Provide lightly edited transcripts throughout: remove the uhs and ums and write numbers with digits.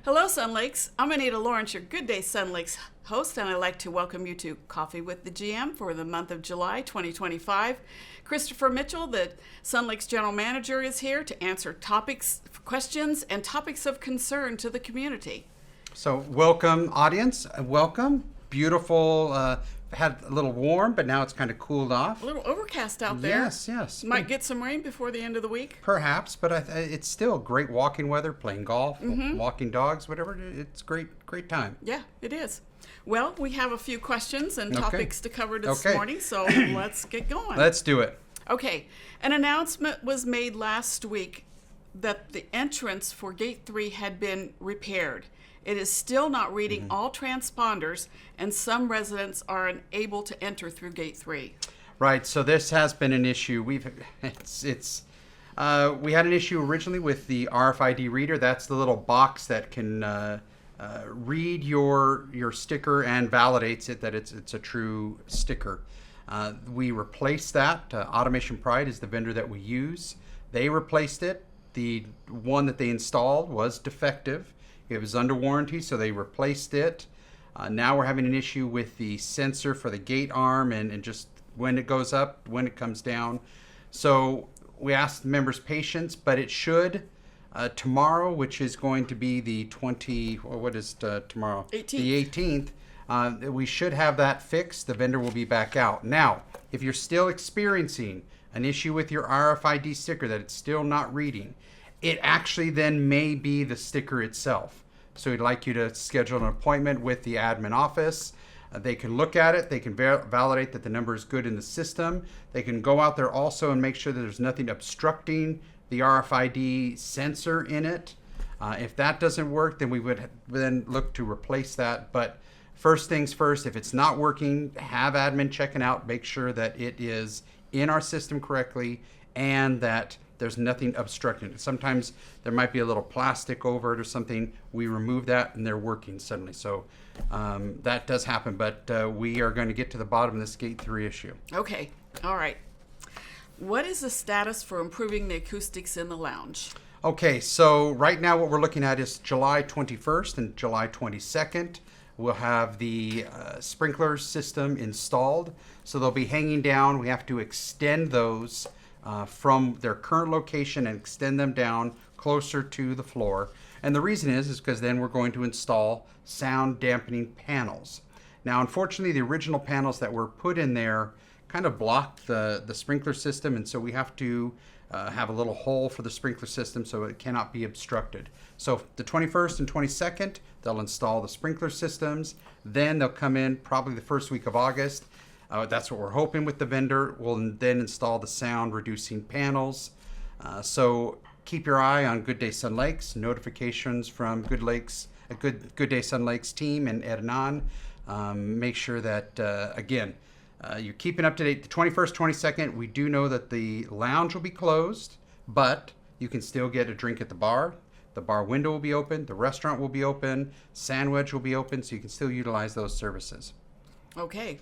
Hello, Sun Lakes. I'm Anita Lawrence, your Good Day Sun Lakes host, and I'd like to welcome you to Coffee with the GM for the month of July 2025. Christopher Mitchell, the Sun Lakes General Manager, is here to answer questions, and topics of concern to the community. So welcome, audience. Welcome. Beautiful. Had a little warm, but now it's kind of cooled off. A little overcast out there. Yes. Might get some rain before the end of the week. Perhaps, but it's still great walking weather, playing golf, walking dogs, whatever. It's great time. Yeah, it is. Well, we have a few questions and topics to cover this morning, so let's get going. Let's do it. Okay. An announcement was made last week that the entrance for Gate 3 had been repaired. It is still not reading all transponders, and some residents are unable to enter through Gate 3. Right. So this has been an issue. We had an issue originally with the RFID reader. That's the little box that can read your sticker and validates it that it's a true sticker. We replaced that. Automation Pride is the vendor that we use. They replaced it. The one that they installed was defective. It was under warranty, so they replaced it. Now we're having an issue with the sensor for the gate arm and just when it goes up, when it comes down. So we asked members' patience, but it should tomorrow, which is going to be the tomorrow? 18th. The 18th. We should have that fixed. The vendor will be back out. Now, if you're still experiencing an issue with your RFID sticker that it's still not reading, it actually then may be the sticker itself. So we'd like you to schedule an appointment with the admin office. They can look at it. They can validate that the number is good in the system. They can go out there also and make sure that there's nothing obstructing the RFID sensor in it. If that doesn't work, then we would then look to replace that. But first things first, if it's not working, have admin checking out, make sure that it is in our system correctly and that there's nothing obstructing it. Sometimes there might be a little plastic over it or something. We remove that and they're working suddenly. So that does happen, but we are going to get to the bottom of this Gate 3 issue. Okay. All right. What is the status for improving the acoustics in the lounge? Okay, so right now what we're looking at is July 21st and July 22nd. We'll have the sprinkler system installed. So they'll be hanging down. We have to extend those from their current location and extend them down closer to the floor. And the reason is because then we're going to install sound dampening panels. Now, unfortunately, the original panels that were put in there kind of blocked the sprinkler system, and so we have to have a little hole for the sprinkler system so it cannot be obstructed. So the 21st and 22nd, they'll install the sprinkler systems. Then they'll come in probably the first week of August. That's what we're hoping with the vendor. We'll then install the sound reducing panels. So keep your eye on Good Day Sun Lakes, notifications from Good Day Sun Lakes team and Ed and An. Make sure that, again, you're keeping up to date. The 21st, 22nd, we do know that the lounge will be closed, but you can still get a drink at the bar. The bar window will be open. The restaurant will be open. Sandwich will be open, so you can still utilize those services. Okay.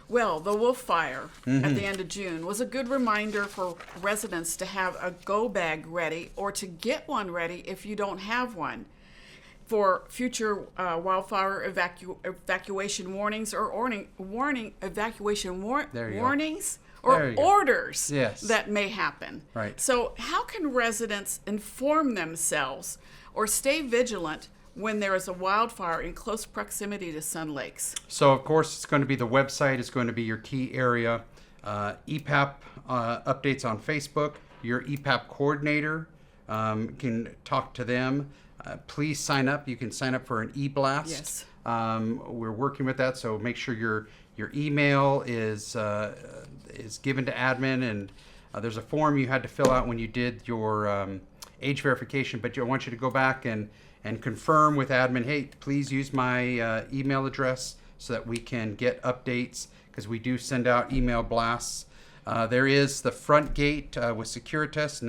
Well, the Wolf Fire at the end of June was a good reminder for residents to have a go bag ready or to get one ready if you don't have one for future wildfire evacuation warnings or evacuation warnings or orders that may happen. Right. So how can residents inform themselves or stay vigilant when there is a wildfire in close proximity to Sun Lakes? So, of course, it's going to be the website is going to be your key area. EPAP updates on Facebook. Your EPAP coordinator can talk to them. Please sign up. You can sign up for an e-blast. Yes. We're working with that, so make sure your email is given to admin, and there's a form you had to fill out when you did your age verification, but I want you to go back and confirm with admin, hey, please use my email address so that we can get updates, because we do send out email blasts. There is the front gate with Securitas,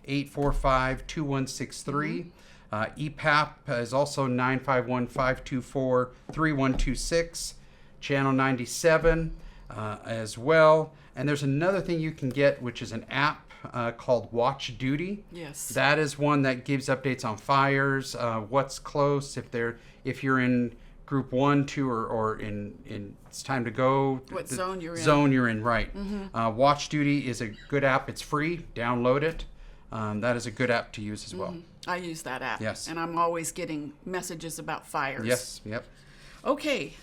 951-845-2163. EPAP is also 951-524-3126. Channel 97. as well. And there's another thing you can get, which is an app called Watch Duty. Yes. That is one that gives updates on fires, what's close, if you're in group 1, 2, or in it's time to go. What zone you're in. Zone you're in, right. Watch Duty is a good app. It's free. Download it. That is a good app to use as well. I use that app. Yes. And I'm always getting messages about fires. Yes, yep. Okay.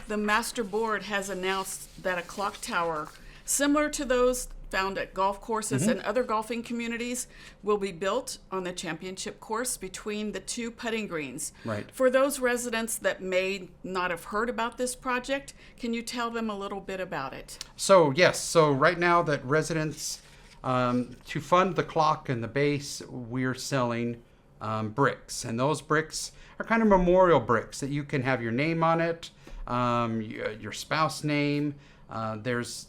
The master board has announced that a clock tower similar to those found at golf courses and other golfing communities will be built on the championship course between the 2 putting greens. Right. For those residents that may not have heard about this project, can you tell them a little bit about it? So, yes. So right now that residents, to fund the clock and the base, we're selling bricks. And those bricks are kind of memorial bricks that you can have your name on it, your spouse name. There's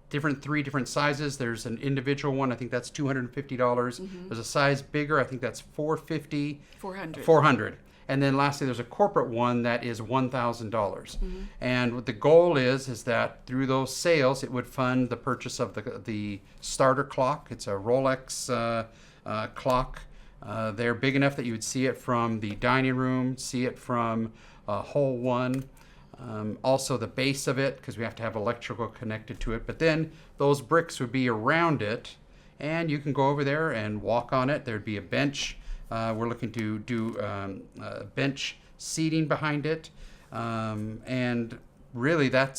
3 different sizes. There's an individual one. I think that's $250. There's a size bigger. I think that's $450. $400. And then lastly, there's a corporate one that is $1,000. And what the goal is that through those sales, it would fund the purchase of the starter clock. It's a Rolex clock. They're big enough that you would see it from the dining room, see it from hole 1. Also the base of it, because we have to have electrical connected to it. But then those bricks would be around it, and you can go over there and walk on it. There'd be a bench. We're looking to do bench seating behind it. And really that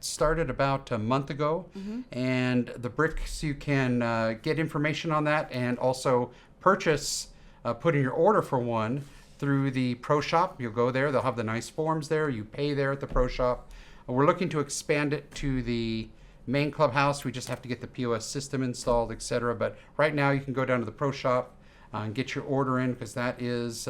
started about a month ago. And the bricks, you can get information on that and also purchase, put in your order for one through the Pro Shop. You'll go there. They'll have the nice forms there. You pay there at the Pro Shop. We're looking to expand it to the main clubhouse. We just have to get the POS system installed, etc. But right now you can go down to the Pro Shop and get your order in, because that is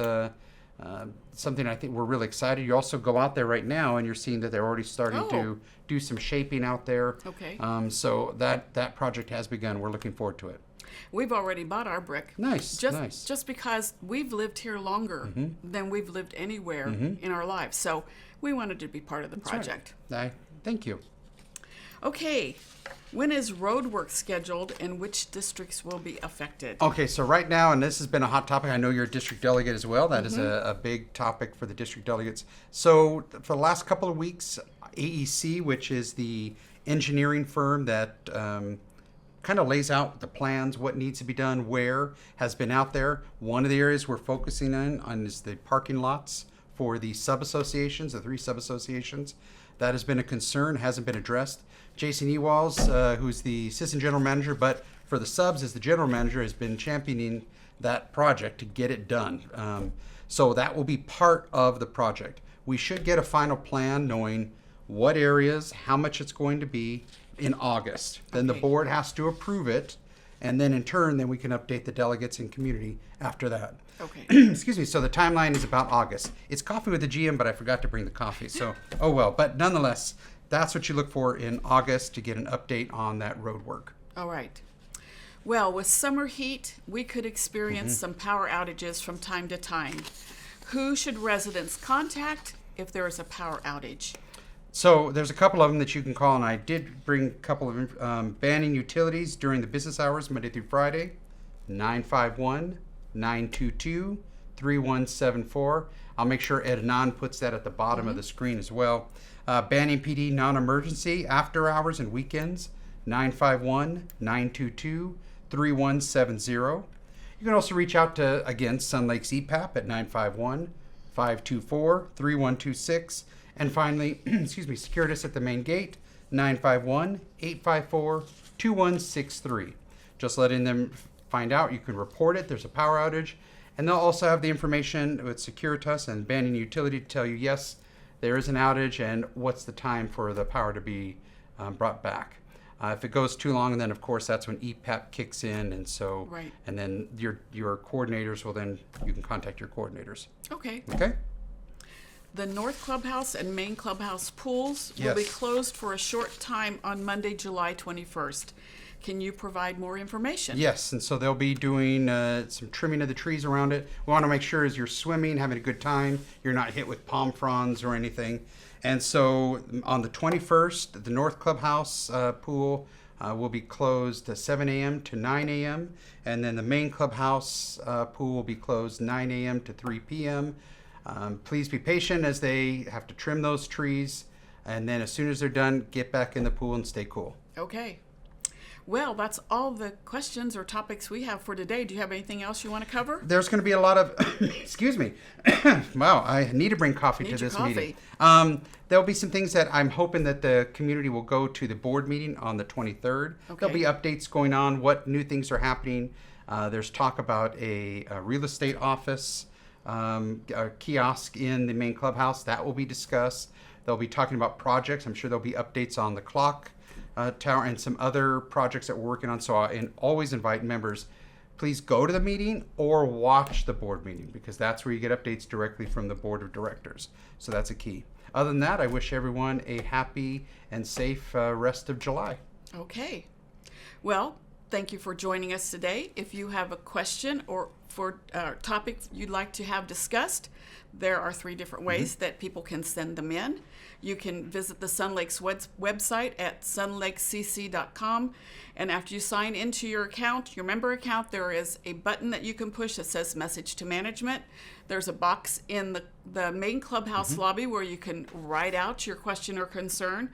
something I think we're really excited. You also go out there right now and you're seeing that they're already starting to do some shaping out there. Okay. So that project has begun. We're looking forward to it. We've already bought our brick. Nice. Just because we've lived here longer than we've lived anywhere in our lives. So we wanted to be part of the project. Right. Thank you. Okay. When is road work scheduled and which districts will be affected? Okay, so right now, and this has been a hot topic, I know you're a district delegate as well. That is a big topic for the district delegates. So for the last couple of weeks, AEC, which is the engineering firm that kind of lays out the plans, what needs to be done, where, has been out there. One of the areas we're focusing on is the parking lots for the sub-associations, the 3 sub-associations. That has been a concern, hasn't been addressed. Jason Ewalls, who's the assistant general manager, but for the subs as the general manager, has been championing that project to get it done. So that will be part of the project. We should get a final plan knowing what areas, how much it's going to be in August. Then the board has to approve it, and then in turn, then we can update the delegates and community after that. Okay. Excuse me. So the timeline is about August. It's coffee with the GM, but I forgot to bring the coffee. So, oh well. But nonetheless, that's what you look for in August to get an update on that road work. All right. Well, with summer heat, we could experience some power outages from time to time. Who should residents contact if there is a power outage? So there's a couple of them that you can call, and I did bring a couple of banning utilities during the business hours, Monday through Friday, 951-922-3174. I'll make sure Ed Anon puts that at the bottom of the screen as well. Banning PD non-emergency after hours and weekends, 951-922-3170. You can also reach out to, again, Sun Lakes EPAP at 951-524-3126. And finally, excuse me, Securitas at the main gate, 951-854-2163. Just letting them find out. You can report it. There's a power outage. And they'll also have the information with Securitas and banning utility to tell you, yes, there is an outage and what's the time for the power to be brought back. If it goes too long, and then of course that's when EPAP kicks in, and so and then your coordinators will then, you can contact your coordinators. Okay. Okay. The North Clubhouse and Main Clubhouse pools will be closed for a short time on Monday, July 21st. Can you provide more information? Yes, and so they'll be doing some trimming of the trees around it. We want to make sure as you're swimming, having a good time, you're not hit with palm fronds or anything. And so on the 21st, the North Clubhouse pool will be closed 7 a.m. to 9 a.m. And then the main clubhouse pool will be closed 9 a.m. to 3 p.m. Please be patient as they have to trim those trees. And then as soon as they're done, get back in the pool and stay cool. Okay. Well, that's all the questions or topics we have for today. Do you have anything else you want to cover? There's going to be a lot of, excuse me. Wow, I need to bring coffee to this meeting. There'll be some things that I'm hoping that the community will go to the board meeting on the 23rd. Okay. There'll be updates going on, what new things are happening. There's talk about a real estate office, a kiosk in the main clubhouse. That will be discussed. They'll be talking about projects. I'm sure there'll be updates on the clock tower and some other projects that we're working on. So I always invite members, please go to the meeting or watch the board meeting, because that's where you get updates directly from the board of directors. So that's a key. Other than that, I wish everyone a happy and safe rest of July. Okay. Well, thank you for joining us today. If you have a question or for a topic you'd like to have discussed, there are 3 different ways that people can send them in. You can visit the Sun Lakes website at sunlakecc.com, and after you sign into your account, your member account, there is a button that you can push that says Message to Management. There's a box in the main clubhouse lobby where you can write out your question or concern,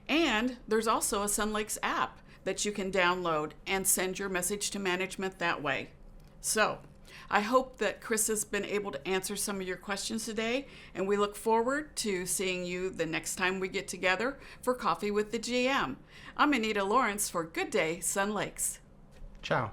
and there's also a Sun Lakes app that you can download and send your message to management that way. So I hope that Chris has been able to answer some of your questions today, and we look forward to seeing you the next time we get together for Coffee with the GM. I'm Anita Lawrence for Good Day, Sun Lakes. Ciao.